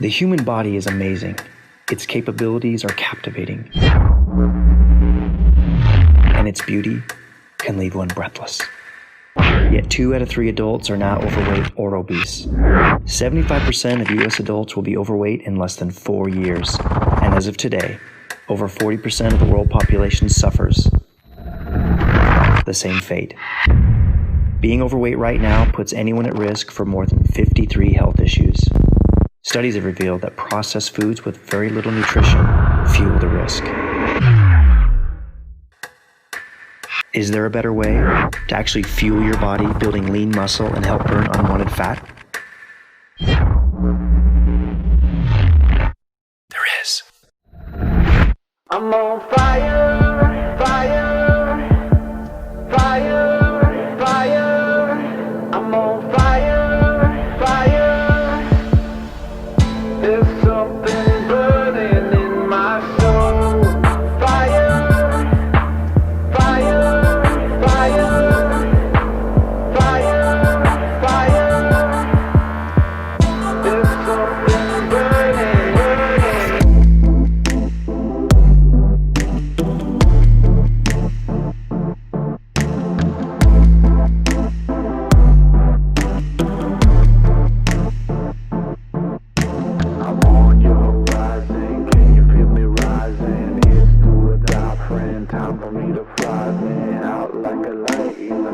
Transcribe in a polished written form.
The human body is amazing. Its capabilities are captivating. And its beauty can leave one breathless. Yet 2 out of 3 adults are now overweight or obese. 75% of US adults will be overweight in less than 4 years. And as of today, over 40% of the world population suffers the same fate. Being overweight right now puts anyone at risk for more than 53 health issues. Studies have revealed that processed foods with very little nutrition fuel the risk. Is there a better way to actually fuel your body, building lean muscle and help burn unwanted fat? There is. I'm on fire, fire, fire, fire. I'm on fire, fire. There's something burning in my soul. Fire, fire, fire, fire, fire. There's something burning, burning. I'm on your horizon, can you feel me rising? It's do or die, friend, time for me to fly, man, out like a light in the